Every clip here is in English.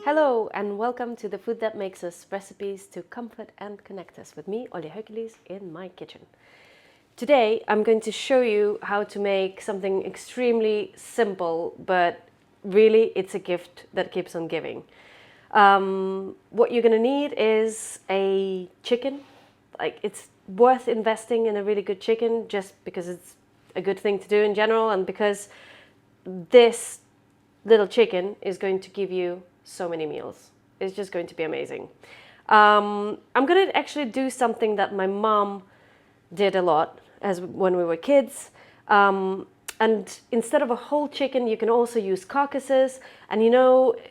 Hello and welcome to the Food That Makes Us, recipes to comfort and connect us with me, Olja Hercules, in my kitchen. Today I'm going to show you how to make something extremely simple, but really it's a gift that keeps on giving. What you're going to need is a chicken. It's worth investing in a really good chicken just because it's a good thing to do in general, and because this little chicken is going to give you so many meals. It's just going to be amazing. I'm going to actually do something that my mom did a lot when we were kids. And instead of a whole chicken, you can also use carcasses. And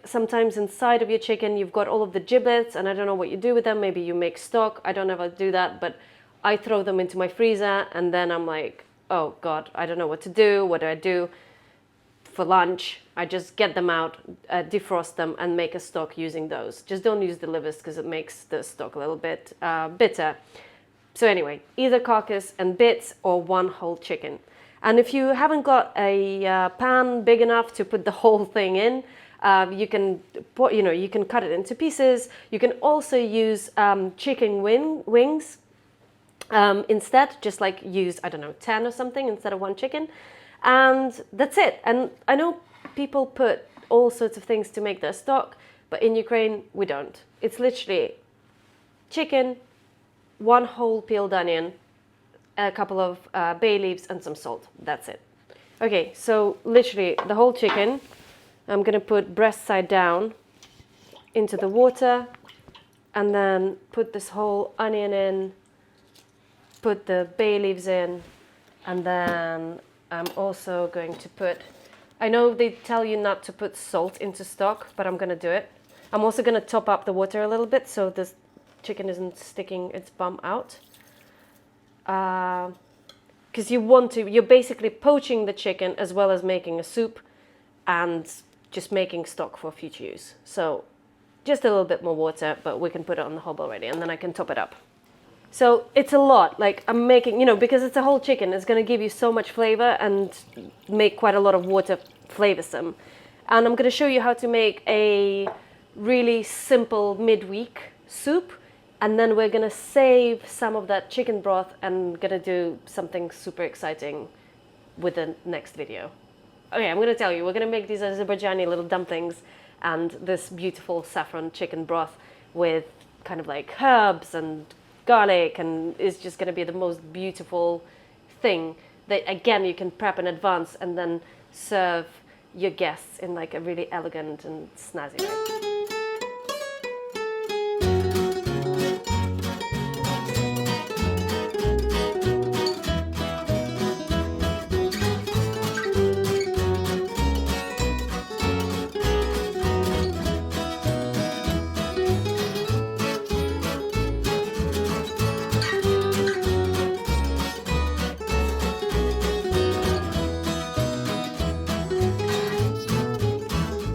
sometimes inside of your chicken, you've got all of the giblets, and I don't know what you do with them. Maybe you make stock. I don't ever do that, but I throw them into my freezer, and then I'm like, oh God, I don't know what to do. What do I do? For lunch, I just get them out, defrost them, and make a stock using those. Just don't use the livers because it makes the stock a little bit bitter. So anyway, either carcass and bits or one whole chicken. And if you haven't got a pan big enough to put the whole thing in, you can cut it into pieces. You can also use chicken wings instead. Just like use, I don't know, 10 or something instead of one chicken. And that's it. And I know people put all sorts of things to make their stock, but in Ukraine, we don't. It's literally chicken, one whole peeled onion, a couple of bay leaves, and some salt. That's it. Okay, so literally the whole chicken, I'm going to put breast side down into the water, and then put this whole onion in, put the bay leaves in, and then I'm also going to put, I know they tell you not to put salt into stock, but I'm going to do it. I'm also going to top up the water a little bit so this chicken isn't sticking its bum out. Because you're basically poaching the chicken as well as making a soup and just making stock for future use. So just a little bit more water, but we can put it on the hob already, and then I can top it up. So it's a lot, like I'm making, because it's a whole chicken, it's going to give you so much flavor and make quite a lot of water flavorsome. And I'm going to show you how to make a really simple midweek soup. And then we're going to save some of that chicken broth and going to do something super exciting with the next video. Okay, I'm going to tell you, we're going to make these Azerbaijani little dumplings and this beautiful saffron chicken broth with kind of like herbs and garlic, and it's just going to be the most beautiful thing that, again, you can prep in advance and then serve your guests in like a really elegant and snazzy way.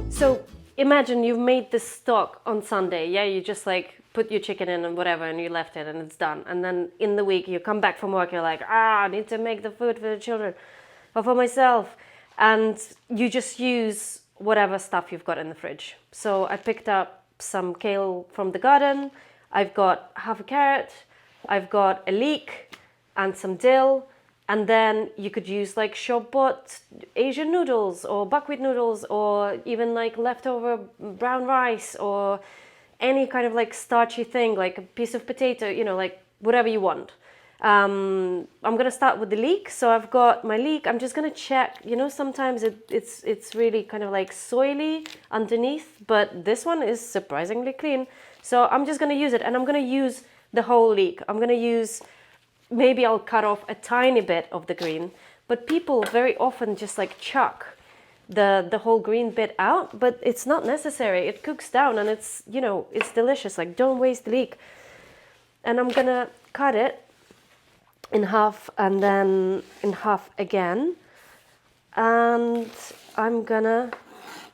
So imagine you've made this stock on Sunday. Yeah, you just like put your chicken in and whatever, and you left it and it's done. And then in the week you come back from work, you're like, I need to make the food for the children or for myself. And you just use whatever stuff you've got in the fridge. So I picked up some kale from the garden. I've got half a carrot. I've got a leek and some dill. And then you could use like shop-bought Asian noodles or buckwheat noodles, or even like leftover brown rice, or any kind of like starchy thing, like a piece of potato, like whatever you want. I'm going to start with the leek. So I've got my leek. I'm just going to check, sometimes it's really kind of like soily underneath, but this one is surprisingly clean. So I'm just going to use it, and I'm going to use the whole leek. I'm going to use, maybe I'll cut off a tiny bit of the green, but people very often just like chuck the whole green bit out, but it's not necessary. It cooks down and it's, it's delicious. Like, don't waste the leek. And I'm gonna cut it in half and then in half again. And I'm gonna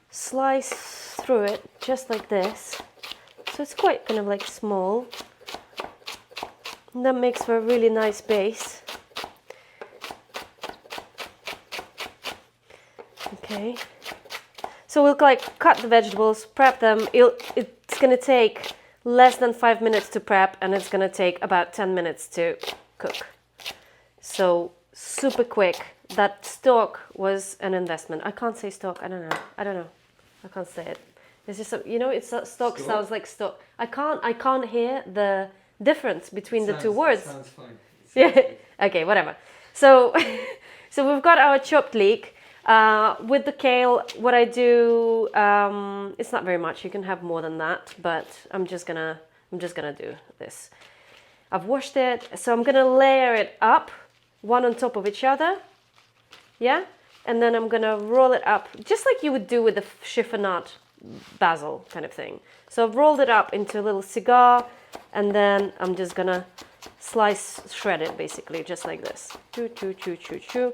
slice through it just like this. So it's quite kind of like small. And that makes for a really nice base. Okay. So we'll like cut the vegetables, prep them. It's gonna take less than 5 minutes to prep, and it's gonna take about 10 minutes to cook. So super quick. That stock was an investment. I can't say stock. I don't know. I can't say it. It's just stock sounds like stock. I can't hear the difference between the two words. Sounds fine. Yeah. Okay. Whatever. So, so we've got our chopped leek. With the kale, what I do, it's not very much. You can have more than that, but I'm just gonna do this. I've washed it, so I'm gonna layer it up, one on top of each other. Yeah, and then I'm gonna roll it up, just like you would do with the chiffonade basil kind of thing. So I've rolled it up into a little cigar, and then I'm just gonna shred it basically, just like this. Choo, choo, choo, choo, choo.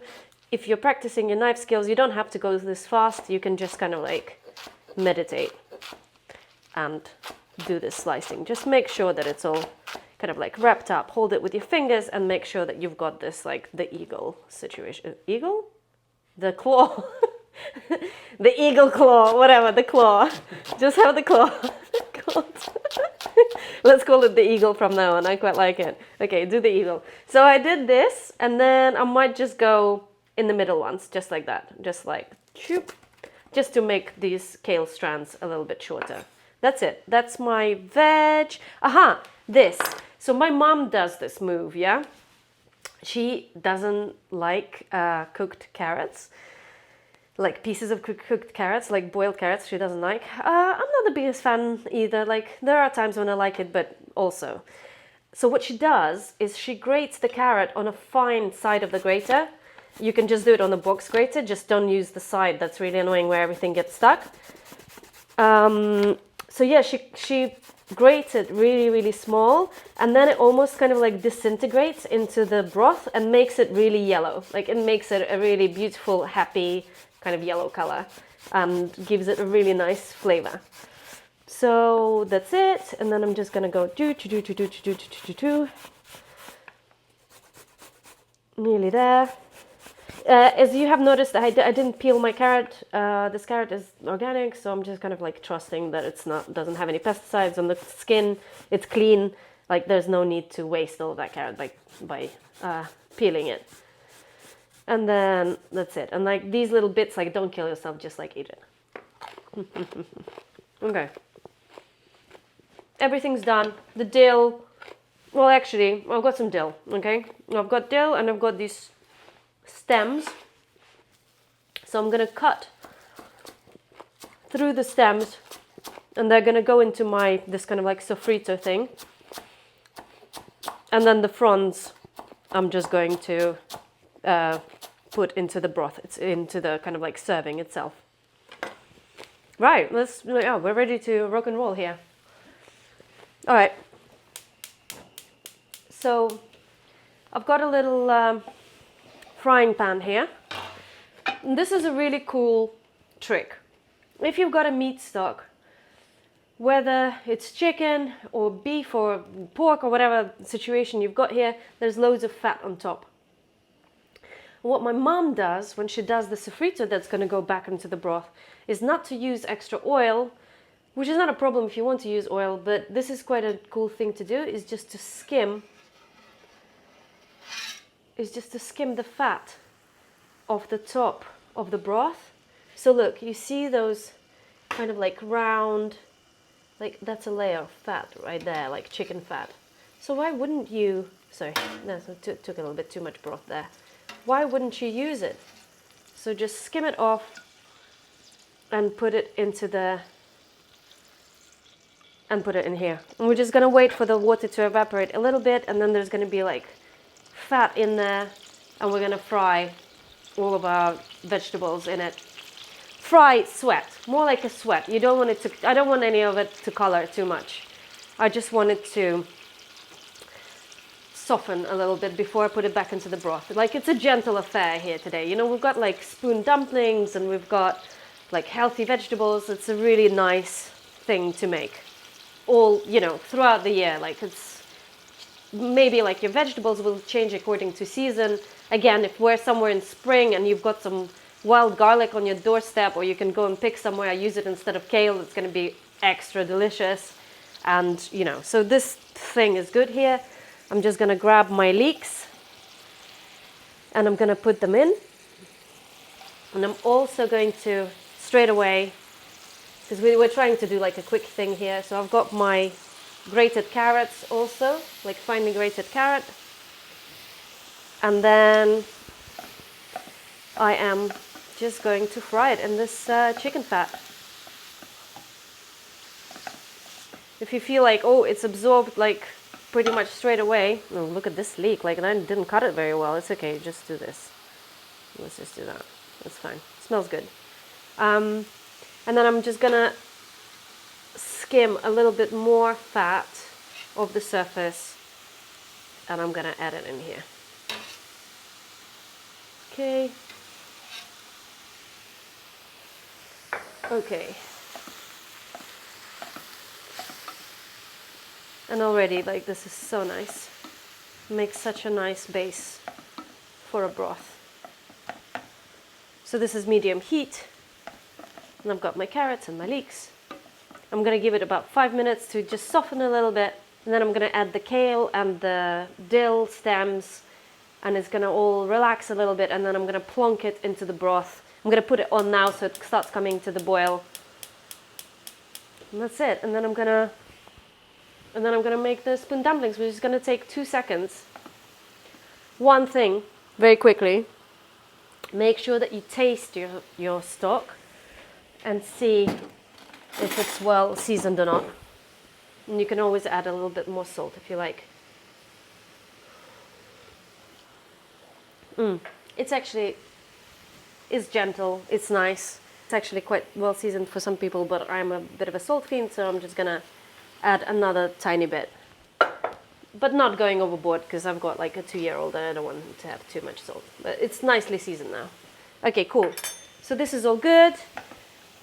If you're practicing your knife skills, you don't have to go this fast. You can just kind of like meditate and do this slicing. Just make sure that it's all kind of like wrapped up. Hold it with your fingers and make sure that you've got this like the eagle situation. Eagle? The claw. The eagle claw, whatever, the claw. Just have the claw. Let's call it the eagle from now on. I quite like it. Okay, do the eagle. So I did this, and then I might just go in the middle ones, just like that. Just like, choop, just to make these kale strands a little bit shorter. That's it. That's my veg. Aha, this. So my mom does this move, yeah? She doesn't like cooked carrots, like pieces of cooked carrots, like boiled carrots, she doesn't like. I'm not the biggest fan either. Like, there are times when I like it, but also. So what she does is she grates the carrot on a fine side of the grater. You can just do it on the box grater, just don't use the side. That's really annoying where everything gets stuck. So yeah, she grates it really, really small, and then it almost kind of like disintegrates into the broth and makes it really yellow. Like, it makes it a really beautiful, happy kind of yellow color and gives it a really nice flavor. So that's it, and then I'm just gonna go do. Nearly there. As you have noticed, I didn't peel my carrot. This carrot is organic, so I'm just kind of like trusting that doesn't have any pesticides on the skin. It's clean. Like, there's no need to waste all of that carrot by peeling it. And then that's it. And like these little bits, like, don't kill yourself, just like eat it. Okay. Everything's done. The dill. Well, actually, I've got some dill. Okay, I've got dill and I've got these stems. So I'm gonna cut through the stems, and they're gonna go into this kind of like sofrito thing. And then the fronds, I'm just going to put into the broth. It's into the kind of like serving itself. Right, we're ready to rock and roll here. All right. So I've got a little frying pan here. And this is a really cool trick. If you've got a meat stock, whether it's chicken or beef or pork or whatever situation you've got here, there's loads of fat on top. What my mom does when she does the sofrito that's going to go back into the broth is not to use extra oil, which is not a problem if you want to use oil, but this is quite a cool thing to do, is just to skim the fat off the top of the broth. So look, you see those kind of like round, like that's a layer of fat right there, like chicken fat. So why wouldn't you, sorry, no, so took a little bit too much broth there. Why wouldn't you use it? So just skim it off and put it into put it in here. And we're just gonna wait for the water to evaporate a little bit, and then there's gonna be like fat in there, and we're gonna fry all of our vegetables in it. Fry sweat, more like a sweat. You don't want it to, I don't want any of it to color too much. I just want it to soften a little bit before I put it back into the broth. Like, it's a gentle affair here today. You know, we've got like spoon dumplings and we've got like healthy vegetables. It's a really nice thing to make all, you know, throughout the year. Like, it's maybe like your vegetables will change according to season. Again, if we're somewhere in spring and you've got some wild garlic on your doorstep, or you can go and pick somewhere. I use it instead of kale. It's going to be extra delicious. And, you know, so this thing is good here. I'm just going to grab my leeks and I'm going to put them in. And I'm also going to straight away, because we're trying to do like a quick thing here. So I've got my grated carrots also, like finely grated carrot. And then I am just going to fry it in this chicken fat. If you feel like, oh, it's absorbed like pretty much straight away. Oh, look at this leek, like I didn't cut it very well. It's okay, just do this. Let's just do that. That's fine. It smells good. And then I'm just gonna skim a little bit more fat off the surface and I'm gonna add it in here. Okay. Okay. And already, like, this is so nice. Makes such a nice base for a broth. So this is medium heat. And I've got my carrots and my leeks. I'm gonna give it about 5 minutes to just soften a little bit. And then I'm gonna add the kale and the dill stems. And it's gonna all relax a little bit. And then I'm gonna plonk it into the broth. I'm gonna put it on now so it starts coming to the boil. And that's it. And then I'm gonna make the spoon dumplings, which is gonna take 2 seconds. One thing, very quickly, make sure that you taste your stock and see if it's well seasoned or not. And you can always add a little bit more salt if you like. It's gentle, it's nice. It's actually quite well seasoned for some people, but I'm a bit of a salt fiend, so I'm just gonna add another tiny bit. But not going overboard, because I've got like a 2-year-old and I don't want to have too much salt. But it's nicely seasoned now. Okay, cool. So this is all good.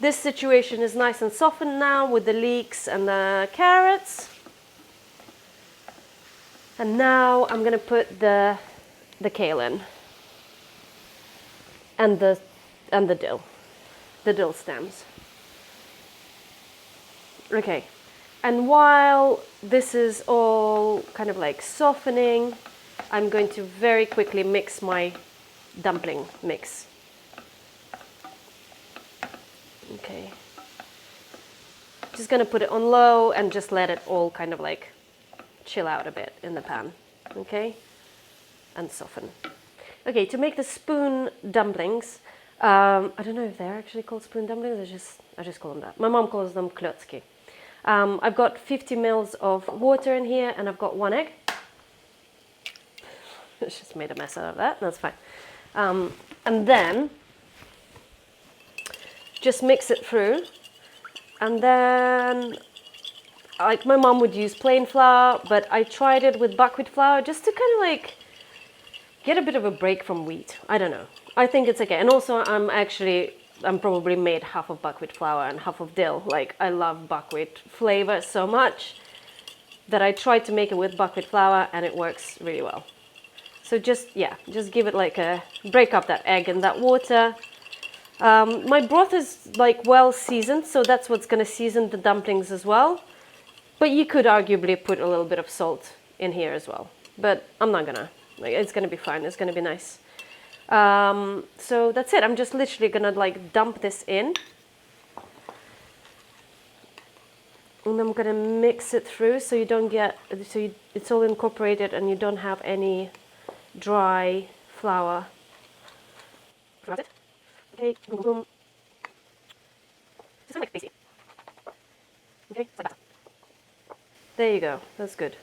This situation is nice and softened now with the leeks and the carrots. And now I'm gonna put the kale in. And the dill stems. Okay. And while this is all kind of like softening, I'm going to very quickly mix my dumpling mix. Okay. Just gonna put it on low and just let it all kind of like chill out a bit in the pan. Okay? And soften. Okay, to make the spoon dumplings, I don't know if they're actually called spoon dumplings, I just call them that. My mom calls them klötzki. I've got 50 mils of water in here and I've got 1 egg. Just made a mess out of that, that's fine. And then just mix it through. And then, like, my mom would use plain flour, but I tried it with buckwheat flour just to kind of like get a bit of a break from wheat. I don't know. I think it's okay. And also I'm probably made half of buckwheat flour and half of dill. Like, I love buckwheat flavor so much that I tried to make it with buckwheat flour and it works really well. So just give it like break up that egg and that water. My broth is like well seasoned, so that's what's gonna season the dumplings as well. But you could arguably put a little bit of salt in here as well. But I'm not gonna. Like, it's gonna be fine, it's gonna be nice. So that's it. I'm just literally gonna like dump this in. And I'm gonna mix it through so you don't get, it's all incorporated and you don't have any dry flour. That's it. Okay, boom, boom. Just like basic. Okay, it's like that. There you go, that's good.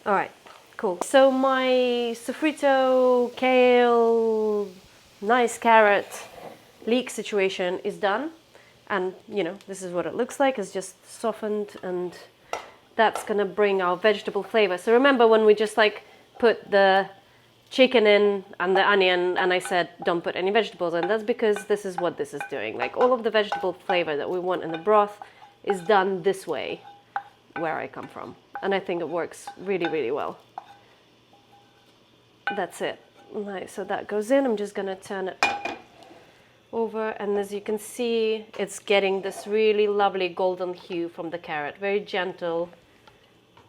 All right. Cool. So my sofrito, kale, nice carrot, leek situation is done. And, you know, this is what it looks like. It's just softened and that's gonna bring our vegetable flavor. So remember when we just like put the chicken in and the onion and I said don't put any vegetables in? That's because this is what this is doing. Like, all of the vegetable flavor that we want in the broth is done this way where I come from. And I think it works really, really well. That's it. Right, so that goes in. I'm just gonna turn it over, and as you can see, it's getting this really lovely golden hue from the carrot. Very gentle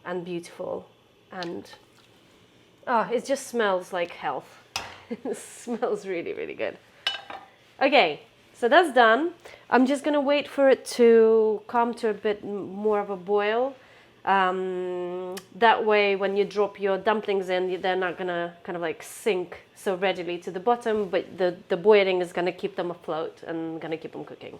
and beautiful, and oh, it just smells like health. It smells really, really good. Okay, so that's done. I'm just gonna wait for it to come to a bit more of a boil. That way, when you drop your dumplings in, they're not gonna kind of like sink so readily to the bottom, but the boiling is gonna keep them afloat and gonna keep them cooking.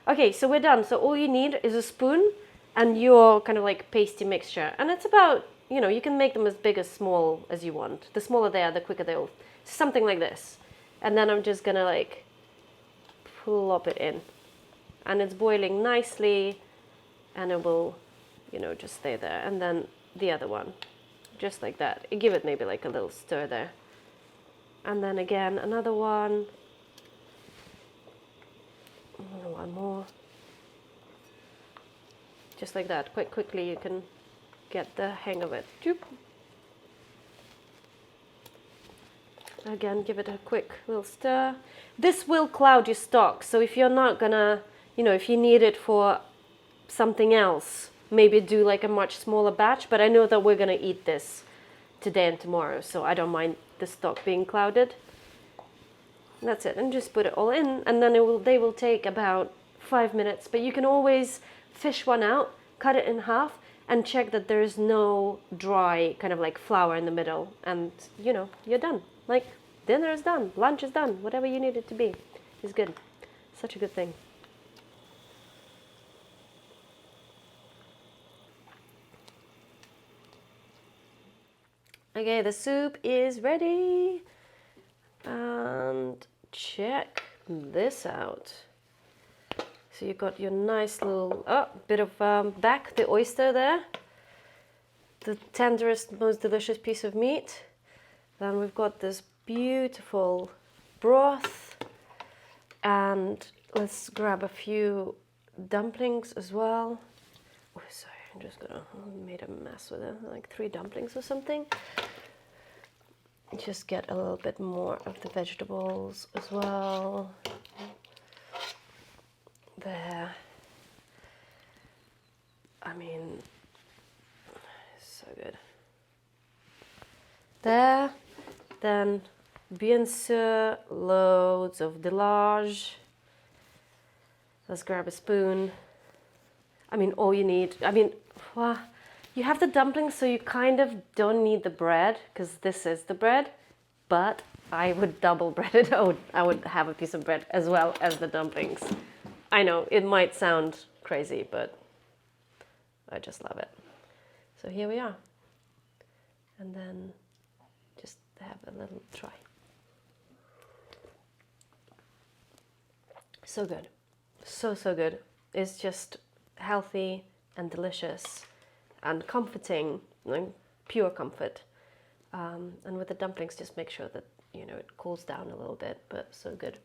Okay, so we're done. So all you need is a spoon and your kind of like pasty mixture. And it's about, you know, you can make them as big or small as you want. The smaller they are, the quicker they'll, something like this. And then I'm just gonna like plop it in. And it's boiling nicely, and it will, you know, just stay there. And then the other one, just like that. Give it maybe like a little stir there. And then again, another one. One more. Just like that. Quite quickly you can get the hang of it. Choop. Again, give it a quick little stir. This will cloud your stock, so if you're not gonna, you know, if you need it for something else, maybe do like a much smaller batch, but I know that we're gonna eat this today and tomorrow, so I don't mind the stock being clouded. And that's it, and just put it all in, and then they will take about 5 minutes, but you can always fish one out, cut it in half, and check that there's no dry kind of like flour in the middle, and you know, you're done. Like, dinner is done, lunch is done, whatever you need it to be is good. Such a good thing. Okay, the soup is ready. And check this out. So you got your nice little bit of back, the oyster there. The tenderest, most delicious piece of meat. Then we've got this beautiful broth, and let's grab a few dumplings as well. Oh, sorry, I'm just gonna made a mess with it, like 3 dumplings or something. Just get a little bit more of the vegetables as well. There. I mean, so good. There. Then bien sûr, loads of delage. Let's grab a spoon. I mean, all you need, well, you have the dumplings, so you kind of don't need the bread, because this is the bread, but I would double bread it. I would have a piece of bread as well as the dumplings. I know, it might sound crazy, but I just love it. So here we are. And then just have a little try. So good. So good. It's just healthy and delicious and comforting, like pure comfort. And with the dumplings, just make sure that, you know, it cools down a little bit, but so good.